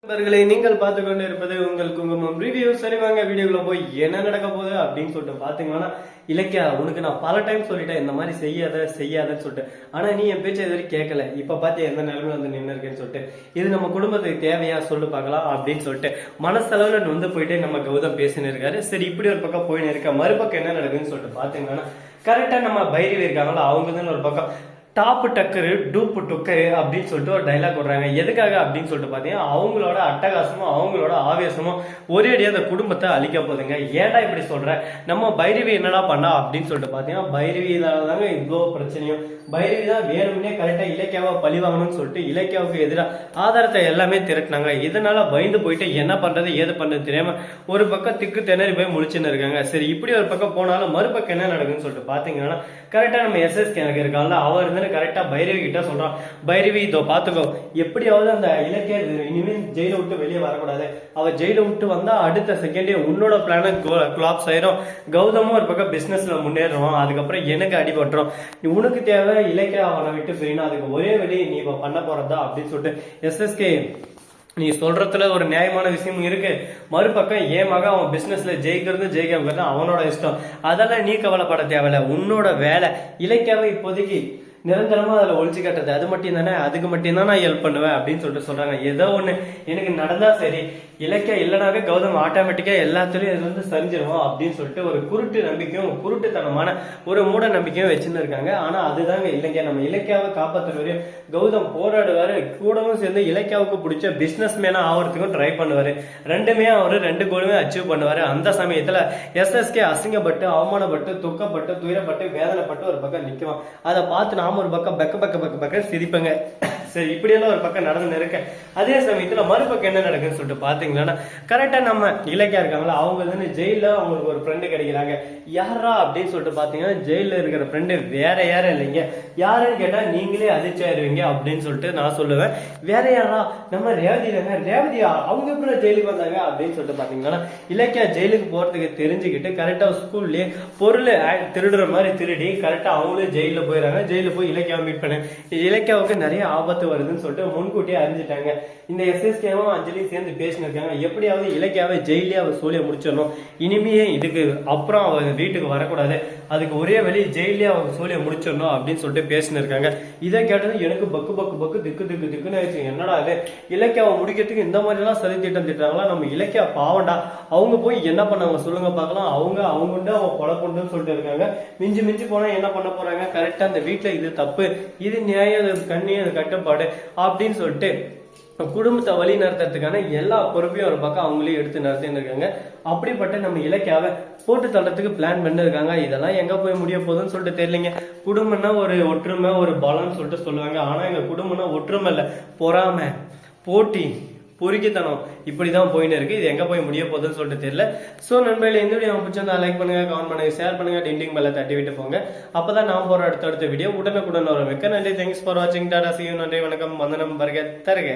நண்பர்களே, நீங்கள் பார்த்து கொண்டு இருப்பது உங்கள் குங்குமம் ரிவ்யூ. சரி வாங்க வீடியோக்குள்ள போய் என்ன நடக்க போகுது அப்படின்னு சொல்லிட்டு பாத்தீங்கன்னா, இலக்கியா உனக்கு நான் பல டைம் சொல்லிட்டேன் இந்த மாதிரி செய்யாதன்னு சொல்லிட்டு. ஆனா நீ என் பேச்சை இது வரைக்கும் கேட்கல. இப்ப பார்த்து எந்த நிலைமையில வந்து நின்று இருக்கேன்னு சொல்லிட்டு, இது நம்ம குடும்பத்துக்கு தேவையா சொல்லு பார்க்கலாம் அப்படின்னு சொல்லிட்டு மனசளவுல வந்து போயிட்டு நம்ம கௌதம் பேசின்னு இருக்காரு. சரி இப்படி ஒரு பக்கம் போயின்னு இருக்க, மறுபக்கம் என்ன நடக்குதுன்னு சொல்லிட்டு பாத்தீங்கன்னா, கரெக்டா நம்ம பைரவி இருக்காங்களா அவங்க தான் ஒரு பக்கம் டாப்பு டக்கரு டூப்பு டுக்கரு அப்படின்னு சொல்லிட்டு ஒரு டைலாக் விடுறாங்க. எதுக்காக அப்படின்னு சொல்லிட்டு பாத்தீங்கன்னா, அவங்களோட அட்டகாசமும் அவங்களோட ஆவேசமும் ஒரே அடியா அந்த குடும்பத்தை அழிக்க போகுதுங்க. ஏன்டா இப்படி சொல்ற, நம்ம பைரவி என்னடா பண்ணா அப்படின்னு சொல்லிட்டு பாத்தீங்கன்னா, பைரவியில தாங்க இவ்வளோ பிரச்சனையும். பைரவி தான் வேணும்னே கரெக்டா இலக்கியாவை பழி வாங்கணும்னு சொல்லிட்டு இலக்கியாவுக்கு எதிராக ஆதாரத்தை எல்லாமே திரட்டினாங்க. இதனால பயந்து போயிட்டு என்ன பண்றது ஏது பண்றது தெரியாம ஒரு பக்கம் திக்கு திணறி போய் முடிச்சுன்னு இருக்காங்க. சரி இப்படி ஒரு பக்கம் போனாலும் மறுபக்கம் என்ன நடக்குதுன்னு சொல்லிட்டு பாத்தீங்கன்னா, கரெக்டா நம்ம எஸ்எஸ்கே எனக்கு இருக்காங்கல்ல, அவர் வந்து கரெக்டா பைரவி கிட்ட சொல்றான், பைரவி இதோ பாத்துக்கோ, எப்படியாவது அந்த இலக்கிய இனிமேல் ஜெயில விட்டு வெளியே வரக்கூடாது. அவ ஜெயில விட்டு வந்தா அடுத்த செகண்டே உன்னோட பிளான கிளாப்ஸ் ஆயிரும். கௌதமும் ஒரு பக்கம் பிசினஸ்ல முன்னேறுவான். அதுக்கப்புறம் எனக்கு அடிபட்டுரும். உனக்கு தேவை இலக்கிய அவனை விட்டு பிரினா, அதுக்கு ஒரே வழி நீ இப்ப பண்ண போறதா அப்படின்னு சொல்லிட்டு எஸ்எஸ்கே நீ சொல்றதுல ஒரு நியாயமான விஷயம் இருக்கு. மறுபக்கம் என் மகன் அவன் பிசினஸ்ல ஜெயிக்கிறது அவனோட இஷ்டம். அதெல்லாம் நீ கவலைப்பட தேவையில்ல. உன்னோட வேலை இலக்கியாவை இப்போதைக்கு நிரந்தரமா அதுல ஒழிச்சு கட்டுறது, அது மட்டும் தானே, அதுக்கு மட்டும் தான் நான் ஹெல்ப் பண்ணுவேன் அப்படின்னு சொல்லிட்டு சொல்றாங்க. ஏதோ ஒண்ணு எனக்கு நடந்தா சரி, இலக்கியா இல்லைனாவே கௌதம் ஆட்டோமேட்டிக்கா எல்லாத்துலயும் இது வந்து சரிஞ்சிருவோம் அப்படின்னு சொல்லிட்டு ஒரு குருட்டு நம்பிக்கையும் குருட்டுத்தனமான ஒரு மூட நம்பிக்கையும் வச்சுன்னு இருக்காங்க. ஆனா அதுதாங்க இல்லைங்க, நம்ம இலக்கியாவை காப்பாற்ற வரையும் கௌதம் போராடுவாரு. கூடவும் சேர்ந்து இலக்கியாவுக்கு பிடிச்ச பிசினஸ் மேனா ஆகிறதுக்கும் ட்ரை பண்ணுவாரு. ரெண்டுமே அவரு ரெண்டு கோலுமே அச்சீவ் பண்ணுவாரு. அந்த சமயத்துல எஸ்எஸ்கே அசிங்கப்பட்டு அவமானப்பட்டு துக்கப்பட்டு துயரப்பட்டு வேதனைப்பட்டு ஒரு பக்கம் நிக்குவான். அதை பார்த்து நாம ஒரு பக்கம் பக்க சிரிப்பங்க. சரி இப்படியெல்லாம் ஒரு பக்கம் நடந்து இருக்க, அதே சமயத்துல மறுபக்கம் என்ன நடக்குன்னு சொல்லிட்டு பாத்தீங்கன்னா, கரெக்டா நம்ம இலக்கியா இருக்காங்களா அவங்க வந்து ஜெயில அவங்களுக்கு ஒரு ஃப்ரெண்டு கிடைக்கிறாங்க. யாரா அப்படின்னு சொல்லிட்டு பாத்தீங்கன்னா, ஜெயில இருக்கிற ஃப்ரெண்டு வேற யாரும் இல்லைங்க. யாருன்னு கேட்டா நீங்களே அதிர்ச்சியாயிருவீங்க அப்படின்னு சொல்லிட்டு நான் சொல்லுவேன். வேற யாரா, நம்ம ரேவதி தாங்க. ரேவதியா, அவங்க எப்படி ஜெயிலுக்கு வந்தாங்க அப்படின்னு சொல்லிட்டு பாத்தீங்கன்னா, இலக்கியா ஜெயிலுக்கு போறதுக்கு தெரிஞ்சுக்கிட்டு கரெக்டா ஸ்கூல்லேயே பொருள் திருடுற மாதிரி திருடி கரெக்டா அவங்களே ஜெயில போயிடறாங்க. ஜெயில போய் இலக்கியாவை மீட் பண்ண, இலக்கியாவுக்கு நிறைய ஆபத்து வருதுன்னு சொல்லிட்டு முன்கூட்டியே அறிஞ்சிட்டாங்க. இந்த எஸ்எஸ்கேவும் அஞ்சலியும் சேர்ந்து பேசினிருக்காங்க. எப்படியாவது இலக்கியாவை ஜெயிலே அவர் சூழிய முடிச்சிடணும். இனிமையே இதுக்கு அப்புறம் அவர் வீட்டுக்கு வரக்கூடாது. அதுக்கு ஒரே வழி ஜெயிலே அவர் சூழிய முடிச்சிடணும் அப்படின்னு சொல்லிட்டு பேசினிருக்காங்க. இதை கேட்டது எனக்கு பக்கு பக்கு பக்கு திக்கு திக்கு திக்குன்னு ஆயிடுச்சு. என்னடா இது, இலக்கியாவை முடிக்கிறதுக்கு இந்த மாதிரி எல்லாம் சரி திட்டம் திட்டாங்களா? நம்ம இலக்கியா பாவண்டா, அவங்க போய் என்ன பண்ணாங்க சொல்லுங்க பார்க்கலாம். அவங்க கொலை பண்ணுன்னு சொல்லிட்டு இருக்காங்க. மிஞ்சி மிஞ்சி போனா என்ன பண்ண போறாங்க? கரெக்டா அந்த வீட்டுல இது தப்பு, இது நியாயம், அது கண்ணி, அது கட்டுப்பாடு அப்படின்னு சொல்லிட்டு குடும்பத்தை வழி நடத்துறதுக்கான எல்லா பொறுப்பையும் ஒரு பக்கம் அவங்களே எடுத்து நடத்தின்னு இருக்காங்க. அப்படிப்பட்ட நம்ம இலக்கியாவை போட்டு தள்ளத்துக்கு பிளான் பண்ணிருக்காங்க. இதெல்லாம் எங்க போய் முடிய போகுதுன்னு சொல்லிட்டு தெரியலங்க. குடும்பம்னா ஒரு ஒற்றுமை ஒரு பலம்னு சொல்லிட்டு சொல்லுவாங்க. ஆனா எங்க குடும்பம்னா ஒற்றுமை இல்ல, பொறாமை, போட்டி, பொறுக்கித்தனம், இப்படிதான் போயின்னு இருக்கு. இது எங்க போய் முடிய போகுதுன்னு சொல்லிட்டு தெரியல. சோ நண்பர்களே, இந்த வீடியோ பிடிச்சிருந்தா லைக் பண்ணுங்க, கமெண்ட் பண்ணுங்க, ஷேர் பண்ணுங்க, டிண்டிங் பெல்ல தட்டி விட்டு போங்க. அப்பதான் நான் போற அடுத்த வீடியோ உடனுக்குடன் வரும். மிக்க நன்றி. தேங்க்ஸ் ஃபார் வாட்சிங். Tata, see you. நன்றி, வணக்கம், வந்தனம், வருக தருக.